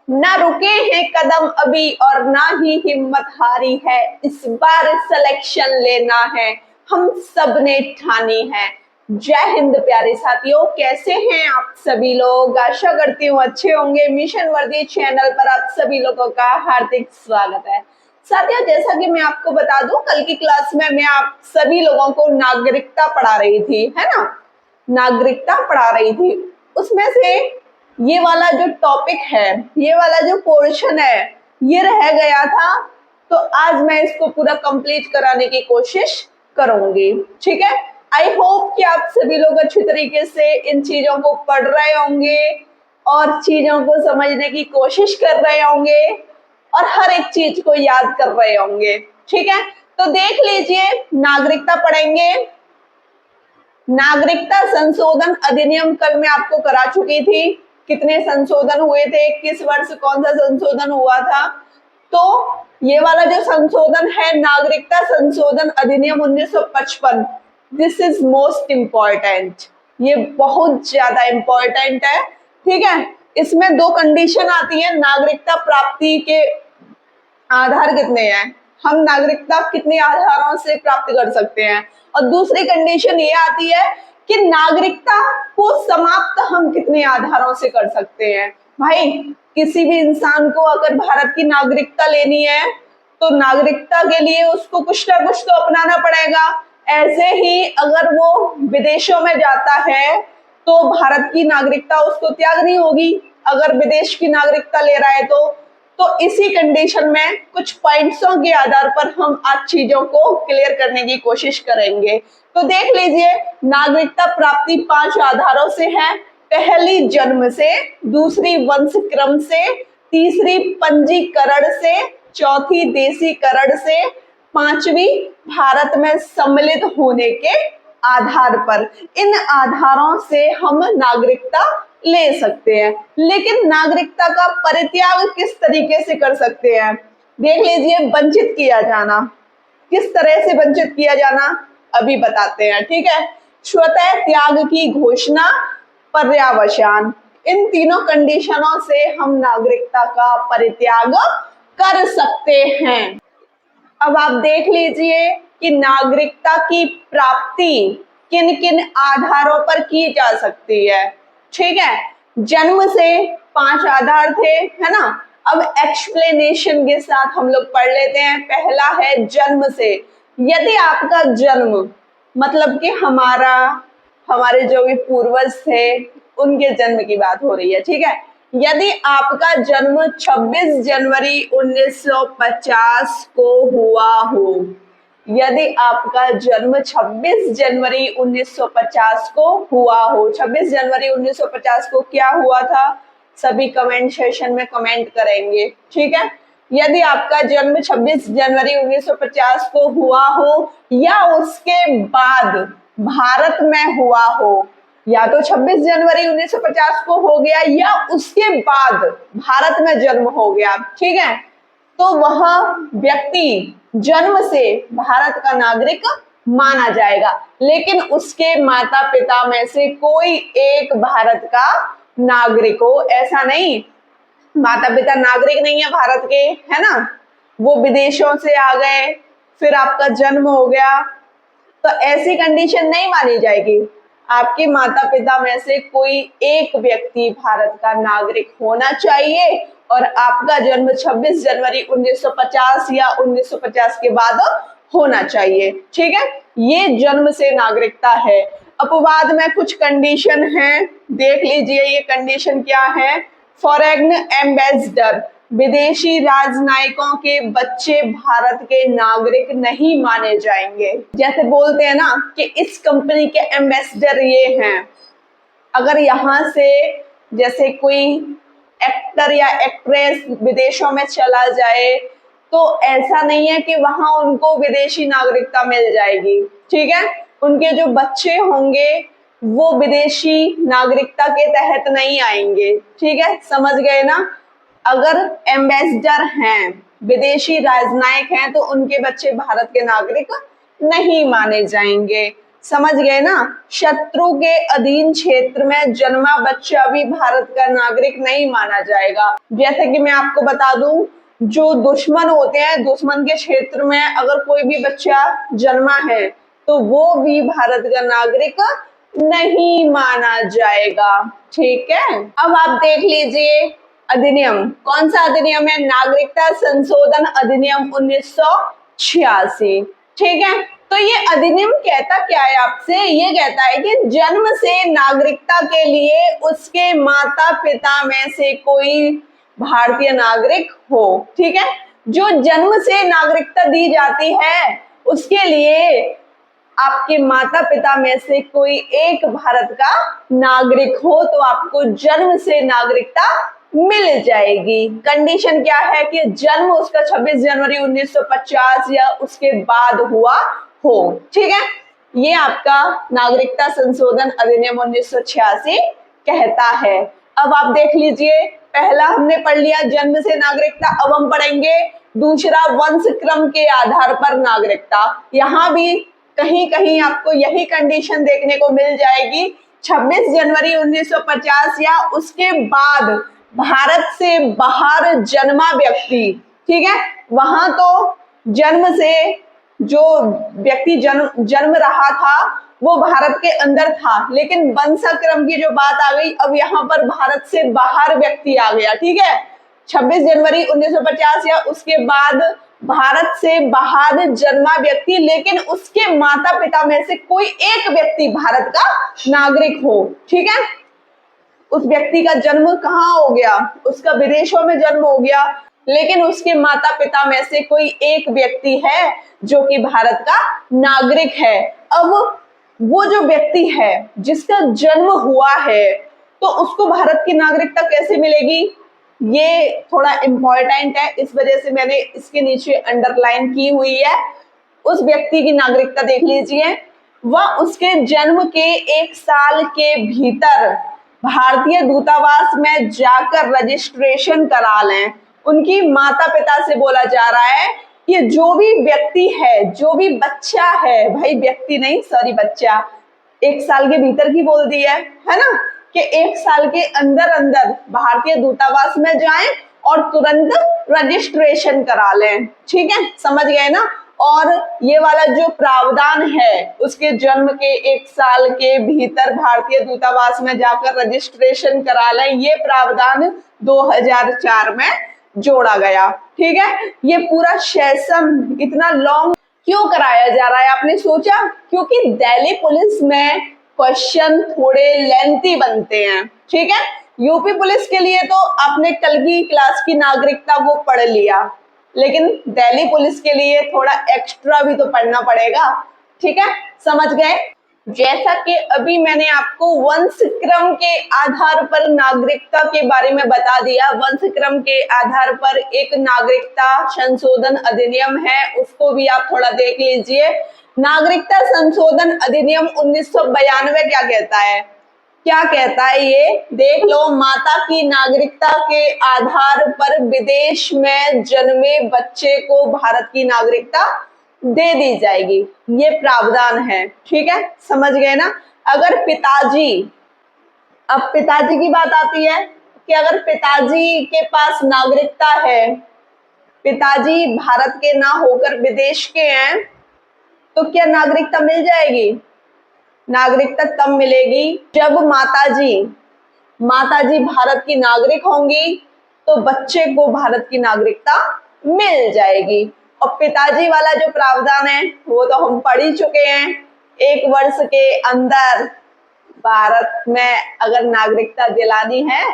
ना रुके हैं कदम अभी और ना ही हिम्मत हारी है, इस बार सिलेक्शन लेना है, हम सब ने ठानी है। जय हिंद प्यारे साथियों, कैसे हैं आप सभी लोग। आशा करती हूँ अच्छे होंगे। मिशन वर्दी चैनल पर आप सभी लोगों का हार्दिक स्वागत है। साथियों, जैसा कि मैं आपको बता दूं, कल की क्लास में मैं आप सभी लोगों को नागरिकता पढ़ा रही थी, है ना। नागरिकता पढ़ा रही थी, उसमें से ये वाला जो टॉपिक है, ये वाला जो पोर्शन है, ये रह गया था। तो आज मैं इसको पूरा कंप्लीट कराने की कोशिश करूंगी, ठीक है। आई होप कि आप सभी लोग अच्छी तरीके से इन चीजों को पढ़ रहे होंगे और चीजों को समझने की कोशिश कर रहे होंगे और हर एक चीज को याद कर रहे होंगे, ठीक है। तो देख लीजिए, नागरिकता पढ़ेंगे। नागरिकता संशोधन अधिनियम कल मैं आपको करा चुकी थी। कितने संशोधन हुए थे, किस वर्ष कौन सा संशोधन हुआ था। तो ये वाला जो संशोधन है, नागरिकता संशोधन अधिनियम 1955, दिस इज मोस्ट इम्पॉर्टेंट। ये बहुत ज्यादा इम्पोर्टेंट है, ठीक है। इसमें दो कंडीशन आती है। नागरिकता प्राप्ति के आधार कितने हैं, हम नागरिकता कितने आधारों से प्राप्त कर सकते हैं, और दूसरी कंडीशन ये आती है कि नागरिकता को समाप्त हम कितने आधारों से कर सकते हैं। भाई, किसी भी इंसान को अगर भारत की नागरिकता लेनी है तो नागरिकता के लिए उसको कुछ ना कुछ तो अपनाना पड़ेगा। ऐसे ही अगर वो विदेशों में जाता है तो भारत की नागरिकता उसको त्यागनी होगी, अगर विदेश की नागरिकता ले रहा है तो इसी कंडीशन में कुछ पॉइंट्सों के आधार पर हम आज चीजों को क्लियर करने की कोशिश करेंगे। तो देख लीजिए, नागरिकता प्राप्ति 5 आधारों से है। पहली जन्म से, दूसरी वंश क्रम से, तीसरी पंजीकरण से, चौथी देशीकरण से, पांचवी भारत में सम्मिलित होने के आधार पर। इन आधारों से हम नागरिकता ले सकते हैं। लेकिन नागरिकता का परित्याग किस तरीके से कर सकते हैं, देख लीजिए। वंचित किया जाना, किस तरह से वंचित किया जाना अभी बताते हैं, ठीक है। स्वतः त्याग की घोषणा, पर्यावसान, इन तीनों कंडीशनों से हम नागरिकता का परित्याग कर सकते हैं। अब आप देख लीजिए कि नागरिकता की प्राप्ति किन किन आधारों पर की जा सकती है, ठीक है। जन्म से 5 आधार थे, है ना। अब एक्सप्लेनेशन के साथ हम लोग पढ़ लेते हैं। पहला है जन्म से। यदि आपका जन्म, मतलब कि हमारे जो भी पूर्वज थे उनके जन्म की बात हो रही है, ठीक है। यदि आपका जन्म 26 जनवरी 1950 को हुआ हो, यदि आपका जन्म 26 जनवरी 1950 को हुआ हो, 26 जनवरी 1950 को क्या हुआ था, सभी कमेंट सेशन में कमेंट करेंगे, ठीक है। यदि आपका जन्म 26 जनवरी 1950 को हुआ हो या उसके बाद भारत में हुआ हो, या तो 26 जनवरी 1950 को हो गया या उसके बाद भारत में जन्म हो गया, ठीक है, तो वह व्यक्ति जन्म से भारत का नागरिक माना जाएगा। लेकिन उसके माता पिता में से कोई एक भारत का नागरिक हो, ऐसा नहीं माता पिता नागरिक नहीं है भारत के, है ना, वो विदेशों से आ गए फिर आपका जन्म हो गया, तो ऐसी कंडीशन नहीं मानी जाएगी। आपके माता पिता में से कोई एक व्यक्ति भारत का नागरिक होना चाहिए और आपका जन्म 26 जनवरी 1950 या 1950 के बाद होना चाहिए, ठीक है। ये जन्म से नागरिकता है। अपवाद में कुछ कंडीशन है, देख लीजिए ये कंडीशन क्या है। फॉरेन एम्बेसडर, विदेशी राजनयिकों के बच्चे भारत के नागरिक नहीं माने जाएंगे। जैसे बोलते हैं ना कि इस कंपनी के एम्बेसडर ये हैं, अगर यहाँ से जैसे कोई एक्टर या एक्ट्रेस विदेशों में चला जाए तो ऐसा नहीं है कि वहां उनको विदेशी नागरिकता मिल जाएगी, ठीक है। उनके जो बच्चे होंगे वो विदेशी नागरिकता के तहत नहीं आएंगे, ठीक है, समझ गए ना। अगर एम्बेसडर हैं, विदेशी राजनयिक हैं, तो उनके बच्चे भारत के नागरिक नहीं माने जाएंगे। समझ गए ना। शत्रु के अधीन क्षेत्र में जन्मा बच्चा भी भारत का नागरिक नहीं माना जाएगा। जैसे कि मैं आपको बता दूं, जो दुश्मन होते हैं, दुश्मन के क्षेत्र में अगर कोई भी बच्चा जन्मा है तो वो भी भारत का नागरिक नहीं माना जाएगा। ठीक है, अब आप देख लीजिए अधिनियम, कौन सा अधिनियम है? नागरिकता संशोधन अधिनियम 1986। ठीक है, तो ये अधिनियम कहता क्या है आपसे? ये कहता है कि जन्म से नागरिकता के लिए उसके माता पिता में से कोई भारतीय नागरिक हो। ठीक है, जो जन्म से नागरिकता दी जाती है उसके लिए आपके माता पिता में से कोई एक भारत का नागरिक हो तो आपको जन्म से नागरिकता मिल जाएगी। कंडीशन क्या है? कि जन्म उसका 26 जनवरी 1950 या उसके बाद हुआ हो। ठीक है, ये आपका नागरिकता संशोधन अधिनियम 1986 कहता है। अब आप देख लीजिए, पहला हमने पढ़ लिया जन्म से नागरिकता, अब हम पढ़ेंगे दूसरा वंश क्रम के आधार पर नागरिकता। यहाँ भी कहीं कहीं आपको यही कंडीशन देखने को मिल जाएगी, 26 जनवरी 1950 या उसके बाद भारत से बाहर जन्मा व्यक्ति। ठीक है, वहां तो जन्म से जो व्यक्ति जन्म रहा था वो भारत के अंदर था, लेकिन वंशाक्रम की जो बात आ गई, अब यहाँ पर भारत से बाहर व्यक्ति आ गया। ठीक है, 26 जनवरी 1950 या उसके बाद भारत से बाहर जन्मा व्यक्ति, लेकिन उसके माता पिता में से कोई एक व्यक्ति भारत का नागरिक हो। ठीक है, उस व्यक्ति का जन्म कहाँ हो गया? उसका विदेशों में जन्म हो गया, लेकिन उसके माता पिता में से कोई एक व्यक्ति है जो कि भारत का नागरिक है। अब वो जो व्यक्ति है जिसका जन्म हुआ है तो उसको भारत की नागरिकता कैसे मिलेगी? ये थोड़ा इम्पोर्टेंट है, इस वजह से मैंने इसके नीचे अंडरलाइन की हुई है। उस व्यक्ति की नागरिकता देख लीजिए, वह उसके जन्म के 1 साल के भीतर भारतीय दूतावास में जाकर रजिस्ट्रेशन करा लें। उनकी माता पिता से बोला जा रहा है कि जो भी व्यक्ति है, जो भी बच्चा है, भाई व्यक्ति नहीं सॉरी बच्चा, 1 साल के भीतर की बोल दी है ना, कि 1 साल के अंदर अंदर भारतीय दूतावास में जाएं और तुरंत रजिस्ट्रेशन करा लें। ठीक है, समझ गए ना। और ये वाला जो प्रावधान है, उसके जन्म के 1 साल के भीतर भारतीय दूतावास में जाकर रजिस्ट्रेशन करा लें, ये प्रावधान 2004 में जोड़ा गया। ठीक है, ये पूरा सेशन इतना लॉन्ग क्यों कराया जा रहा है आपने सोचा? क्योंकि दिल्ली पुलिस में क्वेश्चन थोड़े लेंथी बनते हैं। ठीक है, यूपी पुलिस के लिए तो आपने कल की क्लास की नागरिकता वो पढ़ लिया, लेकिन दिल्ली पुलिस के लिए थोड़ा एक्स्ट्रा भी तो पढ़ना पड़ेगा। ठीक है, समझ गए। जैसा कि अभी मैंने आपको वंश क्रम के आधार पर नागरिकता के बारे में बता दिया, वंश क्रम के आधार पर एक नागरिकता संशोधन अधिनियम है, उसको भी आप थोड़ा देख लीजिए। नागरिकता संशोधन अधिनियम 1992 क्या कहता है? क्या कहता है ये देख लो। माता की नागरिकता के आधार पर विदेश में जन्मे बच्चे को भारत की नागरिकता दे दी जाएगी, ये प्रावधान है। ठीक है, समझ गए ना। अगर पिताजी, अब पिताजी की बात आती है कि अगर पिताजी के पास नागरिकता है, पिताजी भारत के ना होकर विदेश के हैं, तो क्या नागरिकता मिल जाएगी? नागरिकता तब मिलेगी जब माताजी भारत की नागरिक होंगी तो बच्चे को भारत की नागरिकता मिल जाएगी। और पिताजी वाला जो प्रावधान है वो तो हम पढ़ ही चुके हैं। 1 वर्ष के अंदर भारत में अगर नागरिकता दिलानी है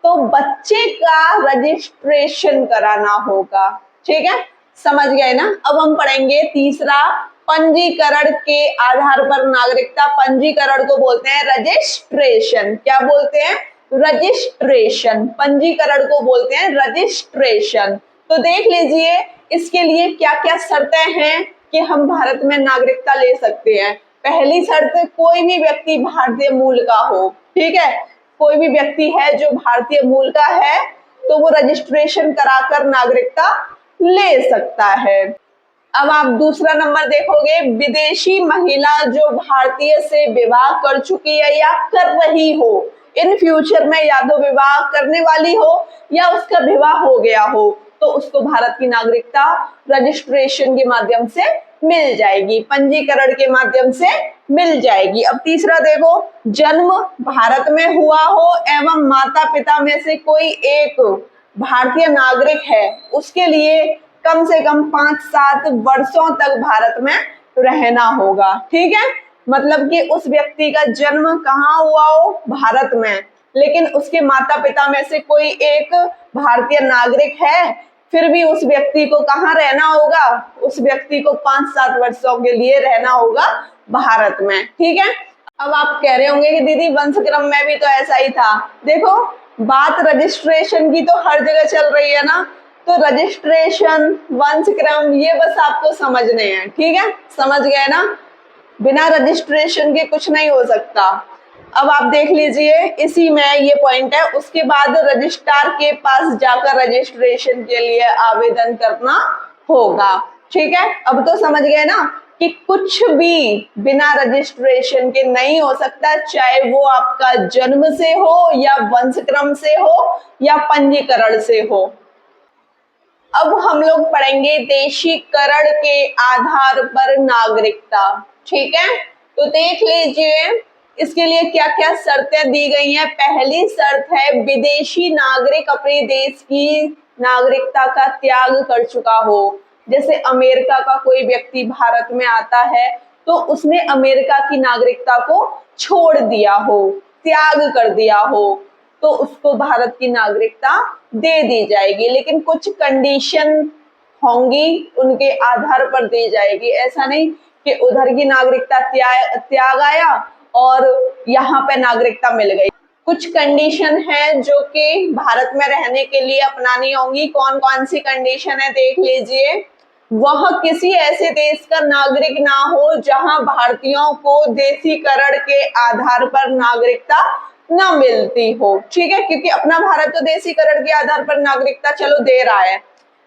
तो बच्चे का रजिस्ट्रेशन कराना होगा। ठीक है, समझ गए ना। अब हम पढ़ेंगे तीसरा, पंजीकरण के आधार पर नागरिकता। पंजीकरण को बोलते हैं रजिस्ट्रेशन। क्या बोलते हैं? रजिस्ट्रेशन। पंजीकरण को बोलते हैं रजिस्ट्रेशन। तो देख लीजिए इसके लिए क्या क्या शर्तें हैं कि हम भारत में नागरिकता ले सकते हैं। पहली शर्त, कोई भी व्यक्ति भारतीय मूल का हो। ठीक है, कोई भी व्यक्ति है जो भारतीय मूल का है तो वो रजिस्ट्रेशन कराकर नागरिकता ले सकता है। अब आप दूसरा नंबर देखोगे, विदेशी महिला जो भारतीय से विवाह कर चुकी है या कर रही हो, इन फ्यूचर में या तो विवाह करने वाली हो या उसका विवाह हो गया हो, तो उसको भारत की नागरिकता रजिस्ट्रेशन के माध्यम से मिल जाएगी, पंजीकरण के माध्यम से मिल जाएगी। अब तीसरा देखो, जन्म भारत में हुआ हो एवं माता पिता में से कोई एक भारतीय नागरिक है, उसके लिए कम से कम 5-7 वर्षों तक भारत में रहना होगा। ठीक है, मतलब कि उस व्यक्ति का जन्म कहाँ हुआ हो, भारत में, लेकिन उसके माता पिता में से कोई एक भारतीय नागरिक है, फिर भी उस व्यक्ति को कहाँ रहना होगा, उस व्यक्ति को 5-7 वर्षों के लिए रहना होगा भारत में। ठीक है, अब आप कह रहे होंगे कि दीदी वंशक्रम में भी तो ऐसा ही था। देखो, बात रजिस्ट्रेशन की तो हर जगह चल रही है ना, तो रजिस्ट्रेशन, वंशक्रम, ये बस आपको समझने हैं। ठीक है, समझ गए ना, बिना रजिस्ट्रेशन के कुछ नहीं हो सकता। अब आप देख लीजिए, इसी में ये पॉइंट है, उसके बाद रजिस्ट्रार के पास जाकर रजिस्ट्रेशन के लिए आवेदन करना होगा। ठीक है, अब तो समझ गए ना कि कुछ भी बिना रजिस्ट्रेशन के नहीं हो सकता, चाहे वो आपका जन्म से हो या वंशक्रम से हो या पंजीकरण से हो। अब हम लोग पढ़ेंगे देशीकरण के आधार पर नागरिकता। ठीक है, तो देख लीजिए इसके लिए क्या क्या शर्तें दी गई हैं। पहली शर्त है, विदेशी नागरिक अपने देश की नागरिकता का त्याग कर चुका हो। जैसे अमेरिका का कोई व्यक्ति भारत में आता है तो उसने अमेरिका की नागरिकता को छोड़ दिया हो, त्याग कर दिया हो, तो उसको भारत की नागरिकता दे दी जाएगी, लेकिन कुछ कंडीशन होंगी, उनके आधार पर दी जाएगी। ऐसा नहीं कि उधर की नागरिकता त्याग आया और यहाँ पे नागरिकता मिल गई। कुछ कंडीशन है जो कि भारत में रहने के लिए अपनानी होंगी। कौन कौन सी कंडीशन है देख लीजिए। वह किसी ऐसे देश का नागरिक ना हो जहां भारतीयों को देशीकरण के आधार पर नागरिकता न मिलती हो। ठीक है, क्योंकि अपना भारत तो देशीकरण के आधार पर नागरिकता चलो दे रहा है,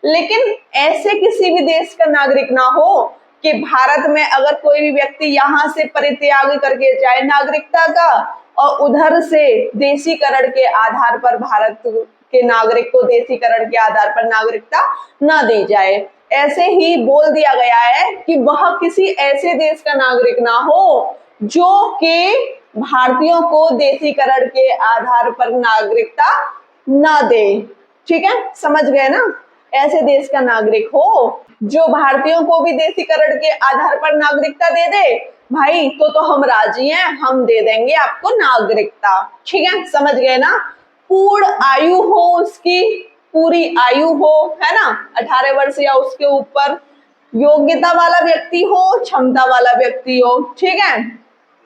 लेकिन ऐसे किसी भी देश का नागरिक ना हो कि भारत में अगर कोई भी व्यक्ति यहाँ से परित्याग करके जाए नागरिकता का और उधर से देशीकरण के आधार पर भारत के नागरिक को देशीकरण के आधार पर नागरिकता न दी जाए। ऐसे ही बोल दिया गया है कि वह किसी ऐसे देश का नागरिक ना हो जो कि भारतीयों को देशीकरण के आधार पर नागरिकता न दे। ठीक है, समझ गए ना, ऐसे देश का नागरिक हो जो भारतीयों को भी देशीकरण के आधार पर नागरिकता दे दे, भाई तो हम राजी हैं, हम दे देंगे आपको नागरिकता। ठीक है, समझ गए ना। पूर्ण आयु हो, उसकी पूरी आयु हो, है ना, 18 वर्ष या उसके ऊपर, योग्यता वाला व्यक्ति हो, क्षमता वाला व्यक्ति हो। ठीक है,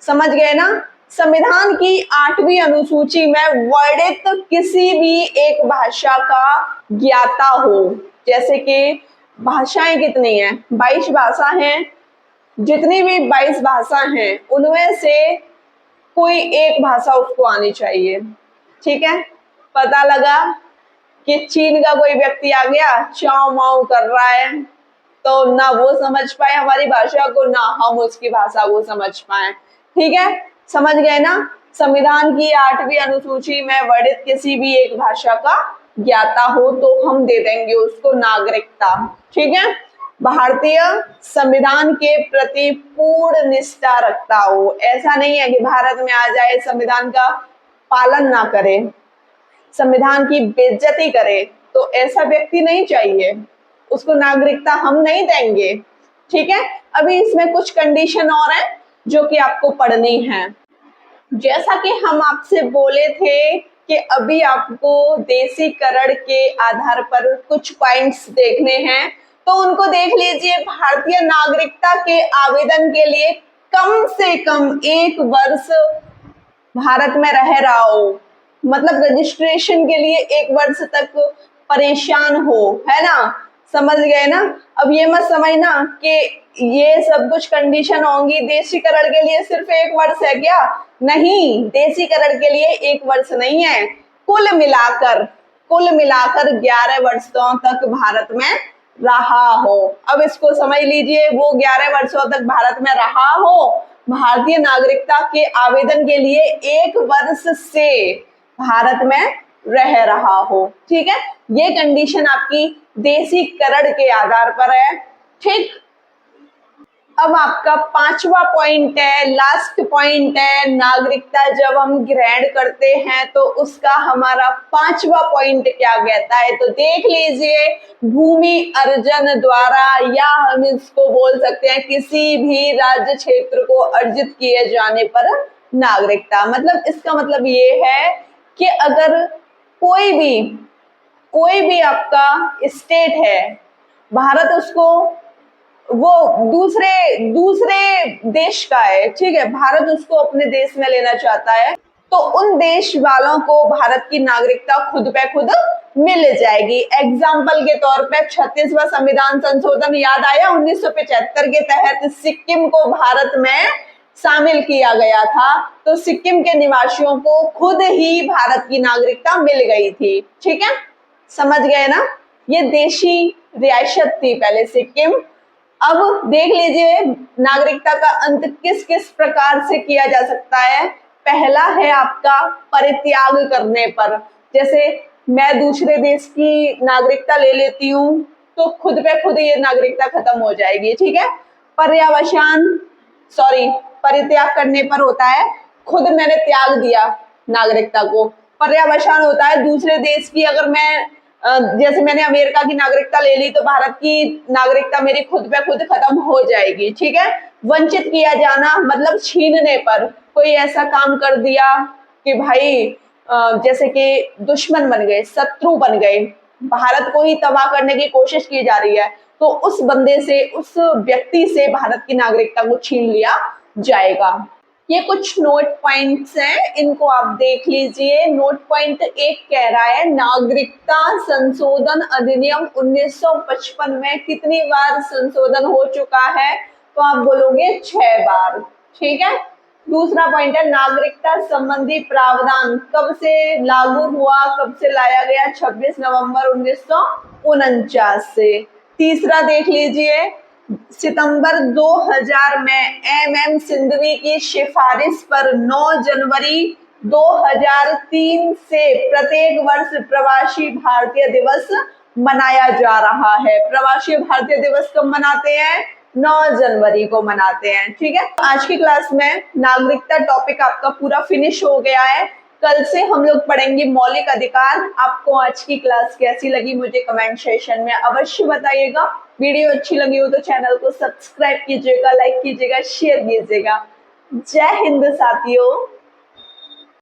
समझ गए ना। संविधान की 8वीं अनुसूची में वर्णित किसी भी एक भाषा का ज्ञाता हो। जैसे कि भाषाएं कितनी हैं, 22 भाषा हैं, जितनी भी 22 भाषा हैं उनमें से कोई एक भाषा उसको आनी चाहिए। ठीक है, पता लगा कि चीन का कोई व्यक्ति आ गया, चाव माव कर रहा है, तो ना वो समझ पाए हमारी भाषा को, ना हम उसकी भाषा को समझ पाए। ठीक है, समझ गए ना। संविधान की 8वीं अनुसूची में वर्णित किसी भी एक भाषा का ज्ञाता हो तो हम दे देंगे उसको नागरिकता। ठीक है, भारतीय संविधान के प्रति पूर्ण निष्ठा रखता हो। ऐसा नहीं है कि भारत में आ जाए, संविधान का पालन ना करे, संविधान की बेइज्जती करे, तो ऐसा व्यक्ति नहीं चाहिए, उसको नागरिकता हम नहीं देंगे। ठीक है, अभी इसमें कुछ कंडीशन और है जो कि आपको पढ़नी है। जैसा कि हम आपसे बोले थे कि अभी आपको देशीकरण के आधार पर कुछ पॉइंट्स देखने हैं, तो उनको देख लीजिए। भारतीय नागरिकता के आवेदन के लिए कम से कम 1 वर्ष भारत में रह रहा हो, मतलब रजिस्ट्रेशन के लिए 1 वर्ष तक परेशान हो, है ना, समझ गए ना। अब ये मत समझना कि ये सब कुछ कंडीशन होंगी देशीकरण के लिए सिर्फ 1 वर्ष है क्या, नहीं, देशीकरण के लिए 1 वर्ष नहीं है, कुल मिलाकर 11 वर्षों तक भारत में रहा हो। अब इसको समझ लीजिए, वो 11 वर्षों तक भारत में रहा हो, भारतीय नागरिकता के आवेदन के लिए 1 वर्ष से भारत में रह रहा हो। ठीक है, ये कंडीशन आपकी देशीकरण के आधार पर है। ठीक, अब आपका 5वां पॉइंट है, लास्ट पॉइंट है, नागरिकता जब हम ग्रहण करते हैं तो उसका हमारा 5वां पॉइंट क्या कहता है, तो देख लीजिए, भूमि अर्जन द्वारा, या हम इसको बोल सकते हैं किसी भी राज्य क्षेत्र को अर्जित किए जाने पर नागरिकता। मतलब इसका मतलब ये है कि अगर कोई भी आपका स्टेट है, भारत उसको वो दूसरे देश का है, ठीक है, भारत उसको अपने देश में लेना चाहता है, तो उन देश वालों को भारत की नागरिकता खुद पे खुद मिल जाएगी। एग्जाम्पल के तौर पे 36वां संविधान संशोधन याद आया, 1975 के तहत सिक्किम को भारत में शामिल किया गया था, तो सिक्किम के निवासियों को खुद ही भारत की नागरिकता मिल गई थी। ठीक है, समझ गए ना, ये देशी रियासत थी पहले सिक्किम। अब देख लीजिए, नागरिकता का अंत किस किस प्रकार से किया जा सकता है। पहला है आपका परित्याग करने पर, जैसे मैं दूसरे देश की नागरिकता ले लेती हूँ तो खुद पे खुद ये नागरिकता खत्म हो जाएगी। ठीक है, परित्याग करने पर होता है खुद मैंने त्याग दिया नागरिकता को। पर्यावसान होता है दूसरे देश की, अगर मैं जैसे मैंने अमेरिका की नागरिकता ले ली तो भारत की नागरिकता मेरी खुद पे खुद खत्म हो जाएगी। ठीक है, वंचित किया जाना मतलब छीनने पर, कोई ऐसा काम कर दिया कि भाई जैसे कि दुश्मन बन गए, शत्रु बन गए, भारत को ही तबाह करने की कोशिश की जा रही है, तो उस बंदे से, उस व्यक्ति से भारत की नागरिकता को छीन लिया जाएगा। ये कुछ नोट पॉइंट्स हैं, इनको आप देख लीजिए। नोट पॉइंट 1 कह रहा है, नागरिकता संशोधन अधिनियम 1955 में कितनी बार संशोधन हो चुका है, तो आप बोलोगे 6 बार। ठीक है, दूसरा पॉइंट है, नागरिकता संबंधी प्रावधान कब से लागू हुआ, कब से लाया गया, 26 नवंबर 1949 से। तीसरा देख लीजिए, सितंबर 2000 में MM सिंघवी की सिफारिश पर 9 जनवरी 2003 से प्रत्येक वर्ष प्रवासी भारतीय दिवस मनाया जा रहा है। प्रवासी भारतीय दिवस कब मनाते हैं? 9 जनवरी को मनाते हैं। ठीक है, आज की क्लास में नागरिकता टॉपिक आपका पूरा फिनिश हो गया है। कल से हम लोग पढ़ेंगे मौलिक अधिकार। आपको आज की क्लास कैसी लगी मुझे कमेंट सेक्शन में अवश्य बताइएगा। वीडियो अच्छी लगी हो तो चैनल को सब्सक्राइब कीजिएगा, लाइक कीजिएगा, शेयर कीजिएगा। जय हिंद साथियों।